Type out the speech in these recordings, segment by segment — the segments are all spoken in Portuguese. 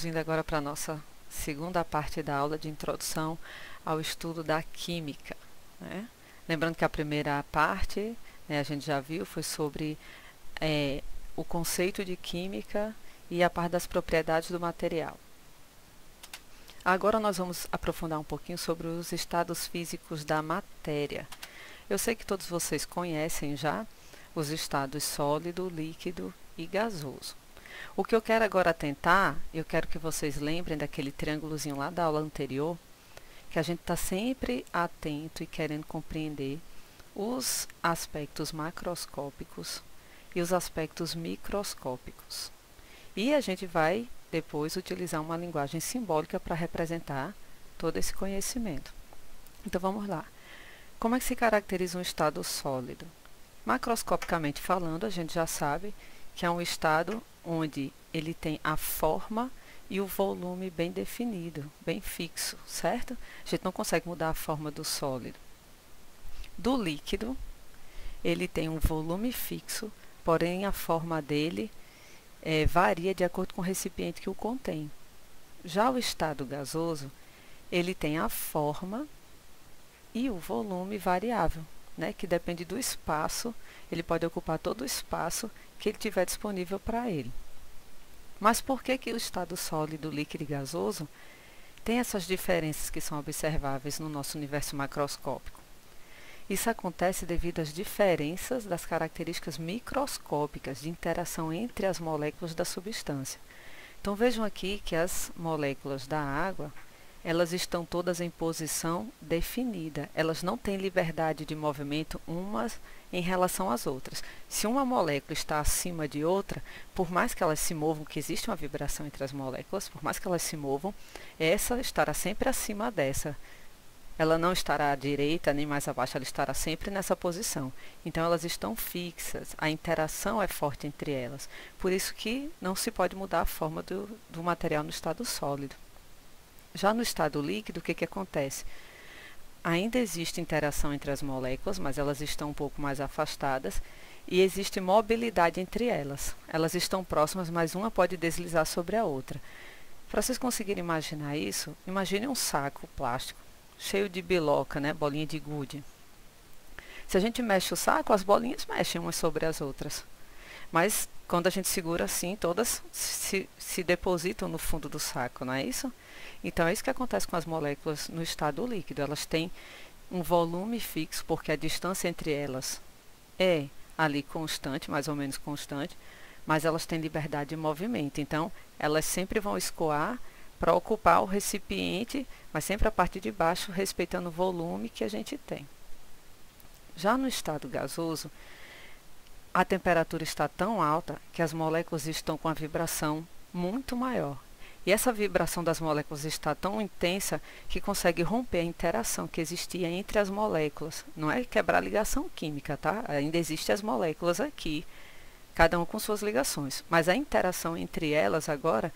vindo agora para a nossa segunda parte da aula de introdução ao estudo da química, né? Lembrando que a primeira parte, né, a gente já viu, foi sobre o conceito de química e a parte das propriedades do material. Agora nós vamos aprofundar um pouquinho sobre os estados físicos da matéria. Eu sei que todos vocês conhecem já os estados sólido, líquido e gasoso. O que eu quero agora atentar, eu quero que vocês lembrem daquele triângulozinho lá da aula anterior, que a gente está sempre atento e querendo compreender os aspectos macroscópicos e os aspectos microscópicos. E a gente vai depois utilizar uma linguagem simbólica para representar todo esse conhecimento. Então vamos lá. Como é que se caracteriza um estado sólido? Macroscopicamente falando, a gente já sabe que é um estado onde ele tem a forma e o volume bem definido, bem fixo, certo? A gente não consegue mudar a forma do sólido. Do líquido, ele tem um volume fixo, porém a forma dele varia de acordo com o recipiente que o contém. Já o estado gasoso, ele tem a forma e o volume variável, né, que depende do espaço, ele pode ocupar todo o espaço que ele tiver disponível para ele. Mas por que o estado sólido, líquido e gasoso tem essas diferenças que são observáveis no nosso universo macroscópico? Isso acontece devido às diferenças das características microscópicas de interação entre as moléculas da substância. Então vejam aqui que as moléculas da água, elas estão todas em posição definida. Elas não têm liberdade de movimento umas em relação às outras. Se uma molécula está acima de outra, por mais que elas se movam, que existe uma vibração entre as moléculas, por mais que elas se movam, essa estará sempre acima dessa. Ela não estará à direita nem mais abaixo, ela estará sempre nessa posição. Então elas estão fixas, a interação é forte entre elas. Por isso que não se pode mudar a forma do material no estado sólido. Já no estado líquido, o que acontece? Ainda existe interação entre as moléculas, mas elas estão um pouco mais afastadas e existe mobilidade entre elas. Elas estão próximas, mas uma pode deslizar sobre a outra. Para vocês conseguirem imaginar isso, imagine um saco plástico cheio de biloca, né, bolinha de gude. Se a gente mexe o saco, as bolinhas mexem umas sobre as outras. Mas quando a gente segura assim, todas se depositam no fundo do saco, não é isso? Então é isso que acontece com as moléculas no estado líquido. Elas têm um volume fixo, porque a distância entre elas é ali constante, mais ou menos constante, mas elas têm liberdade de movimento. Então elas sempre vão escoar para ocupar o recipiente, mas sempre a parte de baixo, respeitando o volume que a gente tem. Já no estado gasoso, a temperatura está tão alta que as moléculas estão com a vibração muito maior. E essa vibração das moléculas está tão intensa que consegue romper a interação que existia entre as moléculas. Não é quebrar a ligação química, tá? Ainda existem as moléculas aqui, cada uma com suas ligações. Mas a interação entre elas agora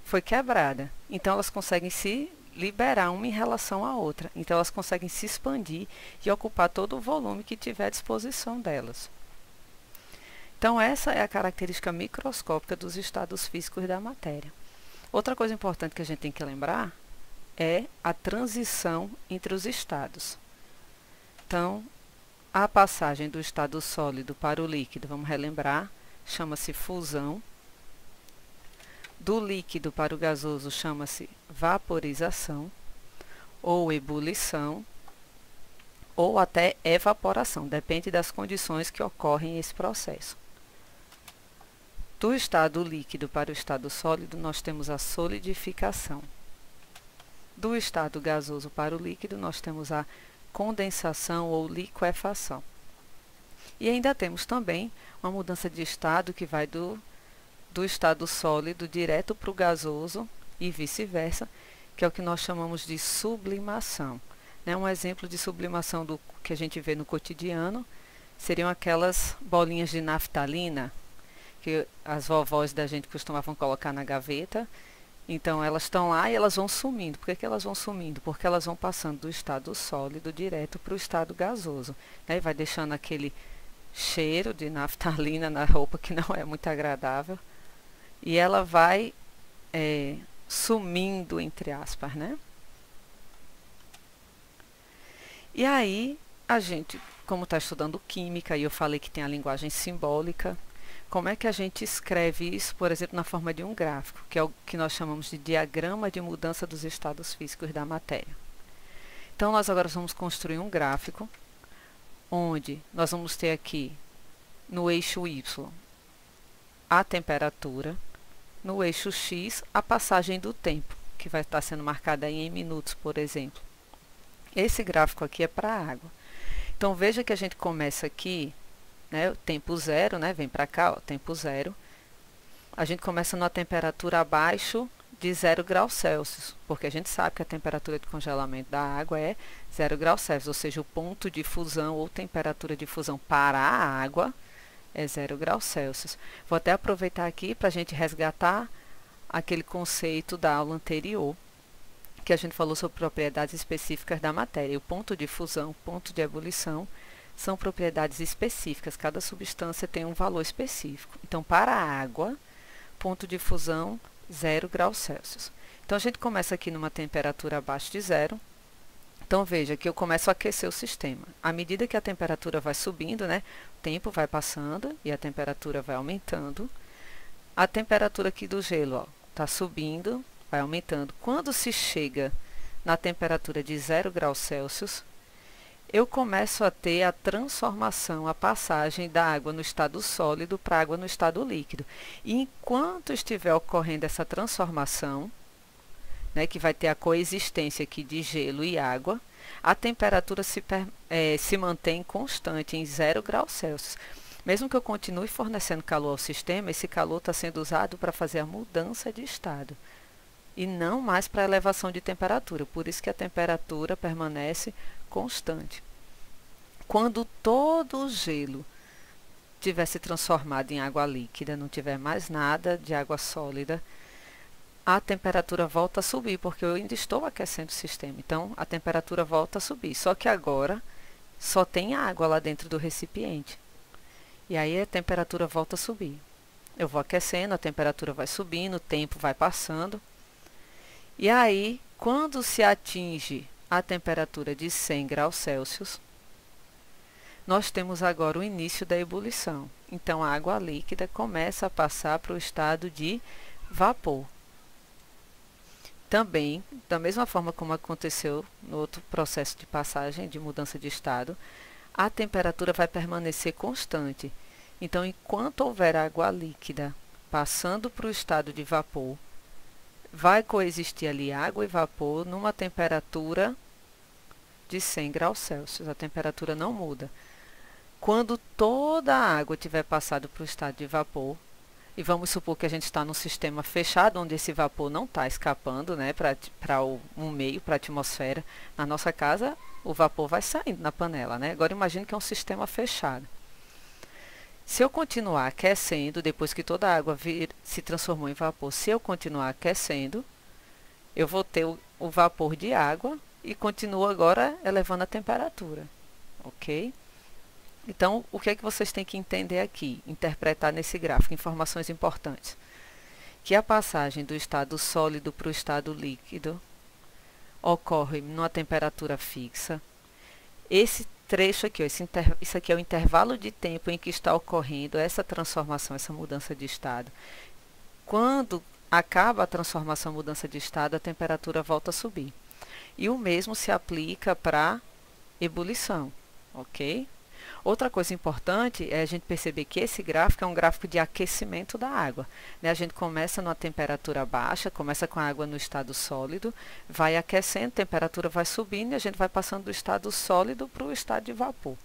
foi quebrada. Então elas conseguem se liberar uma em relação à outra. Então elas conseguem se expandir e ocupar todo o volume que tiver à disposição delas. Então essa é a característica microscópica dos estados físicos da matéria. Outra coisa importante que a gente tem que lembrar é a transição entre os estados. Então, a passagem do estado sólido para o líquido, vamos relembrar, chama-se fusão. Do líquido para o gasoso chama-se vaporização, ou ebulição, ou até evaporação, depende das condições que ocorrem esse processo. Do estado líquido para o estado sólido, nós temos a solidificação. Do estado gasoso para o líquido, nós temos a condensação ou liquefação. E ainda temos também uma mudança de estado que vai do estado sólido direto para o gasoso e vice-versa, que é o que nós chamamos de sublimação. Né? Um exemplo de sublimação do que a gente vê no cotidiano seriam aquelas bolinhas de naftalina que as vovós da gente costumavam colocar na gaveta. Então elas estão lá e elas vão sumindo. Por que elas vão sumindo? Porque elas vão passando do estado sólido direto para o estado gasoso, né? E vai deixando aquele cheiro de naftalina na roupa que não é muito agradável. E ela vai sumindo, entre aspas, né? E aí, a gente, como está estudando química, e eu falei que tem a linguagem simbólica, como é que a gente escreve isso, por exemplo, na forma de um gráfico, que é o que nós chamamos de diagrama de mudança dos estados físicos da matéria. Então, nós agora vamos construir um gráfico, onde nós vamos ter aqui, no eixo Y, a temperatura, no eixo X, a passagem do tempo, que vai estar sendo marcada aí em minutos, por exemplo. Esse gráfico aqui é para a água. Então, veja que a gente começa aqui, né, o tempo zero, né, vem para cá, ó, tempo zero. A gente começa numa temperatura abaixo de 0 graus Celsius, porque a gente sabe que a temperatura de congelamento da água é 0 graus Celsius, ou seja, o ponto de fusão ou temperatura de fusão para a água é 0 graus Celsius. Vou até aproveitar aqui para a gente resgatar aquele conceito da aula anterior, que a gente falou sobre propriedades específicas da matéria. O ponto de fusão, ponto de ebulição, são propriedades específicas. Cada substância tem um valor específico. Então, para a água, ponto de fusão, 0 graus Celsius. Então, a gente começa aqui numa temperatura abaixo de zero. Então, veja que eu começo a aquecer o sistema. À medida que a temperatura vai subindo, né, o tempo vai passando e a temperatura vai aumentando. A temperatura aqui do gelo está subindo, vai aumentando. Quando se chega na temperatura de 0 graus Celsius, eu começo a ter a transformação, a passagem da água no estado sólido para a água no estado líquido. E enquanto estiver ocorrendo essa transformação, né, que vai ter a coexistência aqui de gelo e água, a temperatura se mantém constante em 0 graus Celsius. Mesmo que eu continue fornecendo calor ao sistema, esse calor está sendo usado para fazer a mudança de estado e não mais para a elevação de temperatura. Por isso que a temperatura permanece constante. Quando todo o gelo tiver se transformado em água líquida, não tiver mais nada de água sólida, a temperatura volta a subir, porque eu ainda estou aquecendo o sistema. Então, a temperatura volta a subir. Só que agora só tem água lá dentro do recipiente. E aí a temperatura volta a subir. Eu vou aquecendo, a temperatura vai subindo, o tempo vai passando. E aí, quando se atinge a temperatura de 100 graus Celsius, nós temos agora o início da ebulição. Então, a água líquida começa a passar para o estado de vapor. Também, da mesma forma como aconteceu no outro processo de passagem, de mudança de estado, a temperatura vai permanecer constante. Então, enquanto houver água líquida passando para o estado de vapor, vai coexistir ali água e vapor numa temperatura de 100 graus Celsius. A temperatura não muda. Quando toda a água tiver passado para o estado de vapor, e vamos supor que a gente está num sistema fechado, onde esse vapor não está escapando, né, para um meio, para a atmosfera. Na nossa casa, o vapor vai saindo na panela, né? Agora, imagine que é um sistema fechado. Se eu continuar aquecendo, depois que toda a água se transformou em vapor, se eu continuar aquecendo, eu vou ter o vapor de água e continuo agora elevando a temperatura, ok? Então, o que é que vocês têm que entender aqui, interpretar nesse gráfico, informações importantes? Que a passagem do estado sólido para o estado líquido ocorre numa temperatura fixa. Esse trecho aqui, ó, isso aqui é o intervalo de tempo em que está ocorrendo essa transformação, essa mudança de estado. Quando acaba a transformação, mudança de estado, a temperatura volta a subir. E o mesmo se aplica para ebulição, ok? Outra coisa importante é a gente perceber que esse gráfico é um gráfico de aquecimento da água, né? A gente começa numa temperatura baixa, começa com a água no estado sólido, vai aquecendo, a temperatura vai subindo e a gente vai passando do estado sólido para o estado de vapor.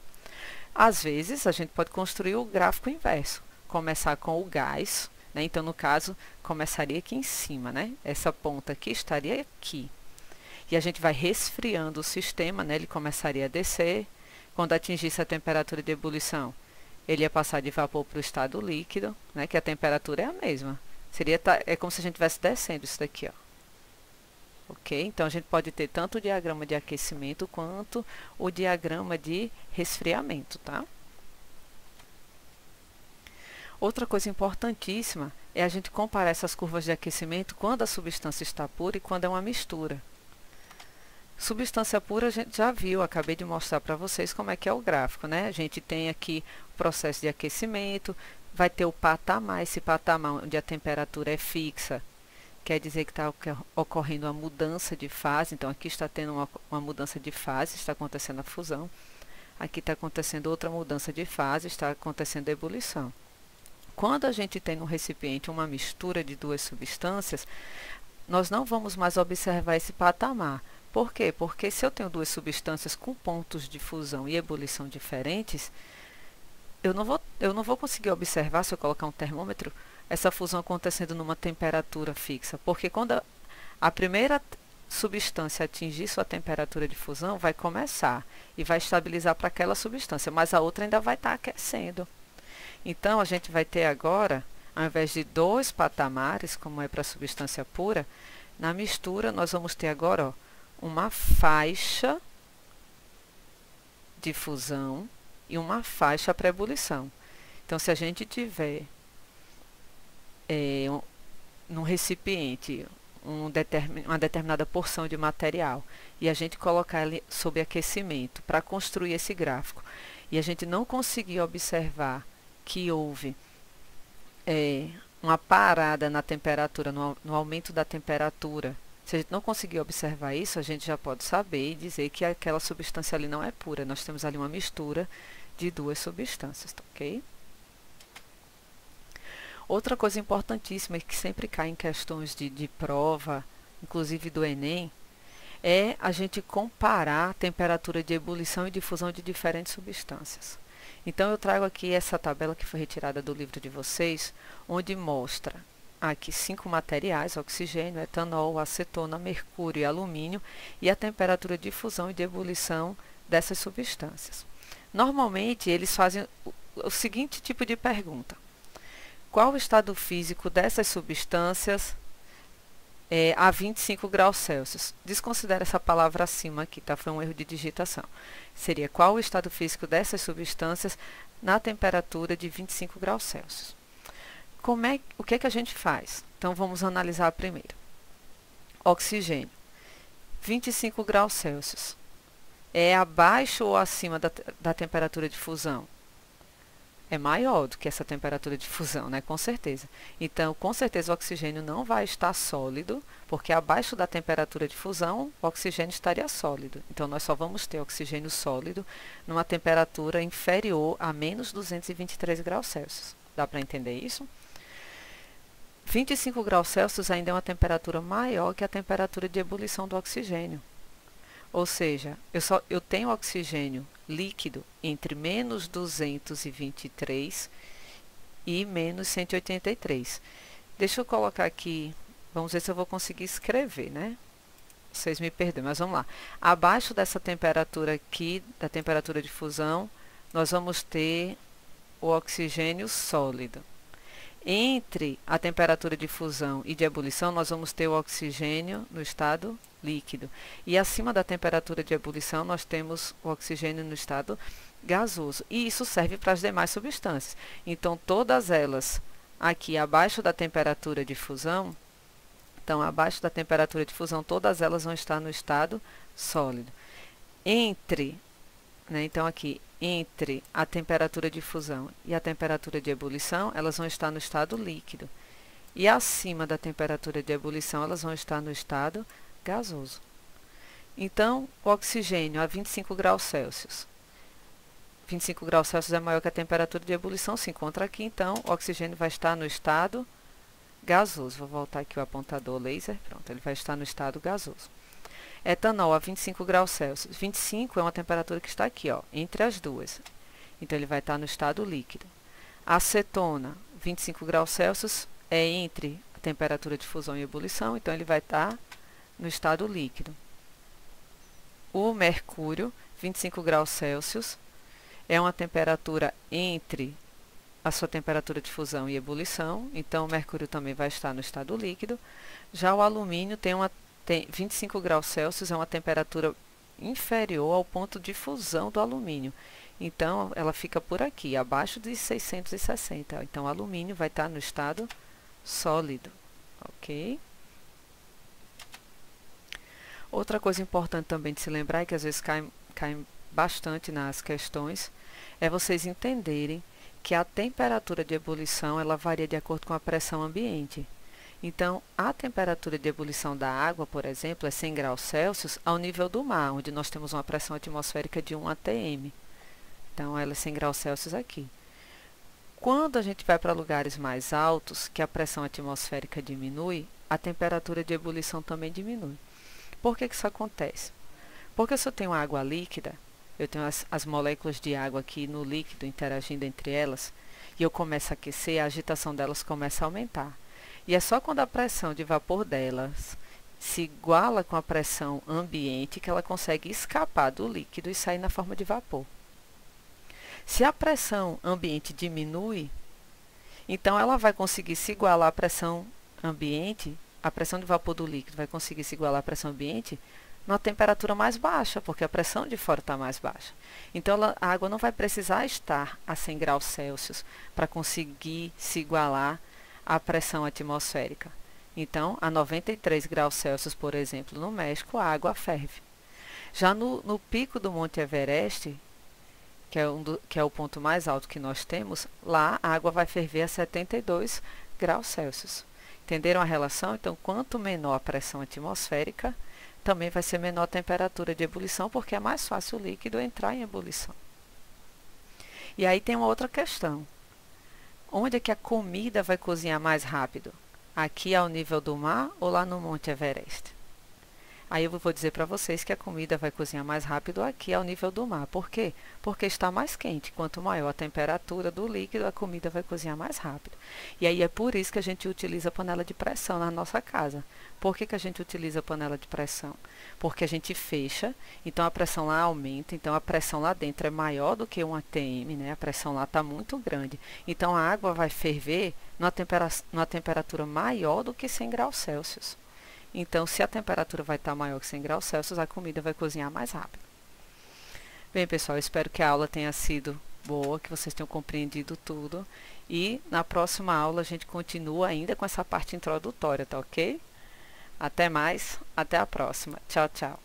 Às vezes, a gente pode construir o gráfico inverso, começar com o gás, né? Então, no caso, começaria aqui em cima, né? Essa ponta aqui estaria aqui. E a gente vai resfriando o sistema, né? Ele começaria a descer. Quando atingisse a temperatura de ebulição, ele ia passar de vapor para o estado líquido, né, que a temperatura é a mesma. É como se a gente estivesse descendo isso daqui, ó. Ok? Então, a gente pode ter tanto o diagrama de aquecimento quanto o diagrama de resfriamento, tá? Outra coisa importantíssima é a gente comparar essas curvas de aquecimento quando a substância está pura e quando é uma mistura. Substância pura a gente já viu, acabei de mostrar para vocês como é que é o gráfico, né? A gente tem aqui o processo de aquecimento, vai ter o patamar, esse patamar onde a temperatura é fixa, quer dizer que está ocorrendo uma mudança de fase, então aqui está tendo uma mudança de fase, está acontecendo a fusão, aqui está acontecendo outra mudança de fase, está acontecendo a ebulição. Quando a gente tem no recipiente uma mistura de duas substâncias, nós não vamos mais observar esse patamar. Por quê? Porque se eu tenho duas substâncias com pontos de fusão e ebulição diferentes, eu não vou conseguir observar, se eu colocar um termômetro, essa fusão acontecendo numa temperatura fixa. Porque quando a primeira substância atingir sua temperatura de fusão, vai começar e vai estabilizar para aquela substância, mas a outra ainda vai estar aquecendo. Então, a gente vai ter agora, ao invés de dois patamares, como é para a substância pura, na mistura nós vamos ter agora, ó, uma faixa de fusão e uma faixa para ebulição. Então, se a gente tiver num recipiente uma determinada porção de material e a gente colocar ele sob aquecimento para construir esse gráfico e a gente não conseguir observar que houve uma parada na temperatura, no aumento da temperatura, se a gente não conseguir observar isso, a gente já pode saber e dizer que aquela substância ali não é pura. Nós temos ali uma mistura de duas substâncias, tá, ok? Outra coisa importantíssima que sempre cai em questões de prova, inclusive do Enem, é a gente comparar a temperatura de ebulição e de fusão de diferentes substâncias. Então, eu trago aqui essa tabela que foi retirada do livro de vocês, onde mostra aqui 5 materiais: oxigênio, etanol, acetona, mercúrio e alumínio, e a temperatura de fusão e de ebulição dessas substâncias. Normalmente, eles fazem o seguinte tipo de pergunta: qual o estado físico dessas substâncias a 25 graus Celsius? Desconsidere essa palavra acima aqui, tá? Foi um erro de digitação. Seria: qual o estado físico dessas substâncias na temperatura de 25 graus Celsius? O que é que a gente faz? Então, vamos analisar primeiro. Oxigênio, 25 graus Celsius. É abaixo ou acima da temperatura de fusão? É maior do que essa temperatura de fusão, né? Com certeza. Então, com certeza, o oxigênio não vai estar sólido, porque abaixo da temperatura de fusão, o oxigênio estaria sólido. Então, nós só vamos ter oxigênio sólido numa temperatura inferior a menos 223 graus Celsius. Dá para entender isso? 25 graus Celsius ainda é uma temperatura maior que a temperatura de ebulição do oxigênio. Ou seja, eu tenho oxigênio líquido entre menos 223 e menos 183. Deixa eu colocar aqui, vamos ver se eu vou conseguir escrever, né? Vocês me perdoem, mas vamos lá. Abaixo dessa temperatura aqui, da temperatura de fusão, nós vamos ter o oxigênio sólido. Entre a temperatura de fusão e de ebulição, nós vamos ter o oxigênio no estado líquido. E acima da temperatura de ebulição, nós temos o oxigênio no estado gasoso. E isso serve para as demais substâncias. Então, todas elas aqui abaixo da temperatura de fusão, todas elas vão estar no estado sólido. Então, aqui, entre a temperatura de fusão e a temperatura de ebulição, elas vão estar no estado líquido. E acima da temperatura de ebulição, elas vão estar no estado gasoso. Então, o oxigênio a 25 graus Celsius. 25 graus Celsius é maior que a temperatura de ebulição, se encontra aqui, então o oxigênio vai estar no estado gasoso. Vou voltar aqui o apontador laser, pronto, ele vai estar no estado gasoso. Etanol a 25 graus Celsius. 25 é uma temperatura que está aqui, ó, entre as duas. Então, ele vai estar no estado líquido. Acetona, 25 graus Celsius, é entre a temperatura de fusão e ebulição, então ele vai estar no estado líquido. O mercúrio, 25 graus Celsius, é uma temperatura entre a sua temperatura de fusão e ebulição, então o mercúrio também vai estar no estado líquido. Já o alumínio tem 25 graus Celsius, é uma temperatura inferior ao ponto de fusão do alumínio. Então, ela fica por aqui, abaixo de 660. Então, o alumínio vai estar no estado sólido, ok? Outra coisa importante também de se lembrar, e que às vezes cai bastante nas questões, é vocês entenderem que a temperatura de ebulição ela varia de acordo com a pressão ambiente. Então, a temperatura de ebulição da água, por exemplo, é 100 graus Celsius ao nível do mar, onde nós temos uma pressão atmosférica de 1 atm. Então, ela é 100 graus Celsius aqui. Quando a gente vai para lugares mais altos, que a pressão atmosférica diminui, a temperatura de ebulição também diminui. Por que isso acontece? Porque se eu tenho água líquida, eu tenho as moléculas de água aqui no líquido interagindo entre elas, e eu começo a aquecer, a agitação delas começa a aumentar. E é só quando a pressão de vapor delas se iguala com a pressão ambiente que ela consegue escapar do líquido e sair na forma de vapor. Se a pressão ambiente diminui, então ela vai conseguir se igualar à pressão ambiente, a pressão de vapor do líquido vai conseguir se igualar à pressão ambiente numa temperatura mais baixa, porque a pressão de fora está mais baixa. Então a água não vai precisar estar a 100 graus Celsius para conseguir se igualar à pressão atmosférica. Então, a 93 graus Celsius, por exemplo, no México, a água ferve. Já no pico do Monte Everest, que é o ponto mais alto que nós temos, lá a água vai ferver a 72 graus Celsius. Entenderam a relação? Então, quanto menor a pressão atmosférica, também vai ser menor a temperatura de ebulição, porque é mais fácil o líquido entrar em ebulição. E aí tem uma outra questão. Onde é que a comida vai cozinhar mais rápido? Aqui ao nível do mar ou lá no Monte Everest? Aí eu vou dizer para vocês que a comida vai cozinhar mais rápido aqui ao nível do mar. Por quê? Porque está mais quente. Quanto maior a temperatura do líquido, a comida vai cozinhar mais rápido. E aí é por isso que a gente utiliza a panela de pressão na nossa casa. Por que a gente utiliza a panela de pressão? Porque a gente fecha, então a pressão lá aumenta, então a pressão lá dentro é maior do que 1 atm, né? A pressão lá está muito grande. Então a água vai ferver numa temperatura maior do que 100 graus Celsius. Então, se a temperatura vai estar maior que 100 graus Celsius, a comida vai cozinhar mais rápido. Bem, pessoal, espero que a aula tenha sido boa, que vocês tenham compreendido tudo. E na próxima aula a gente continua ainda com essa parte introdutória, tá ok? Até mais, até a próxima. Tchau, tchau.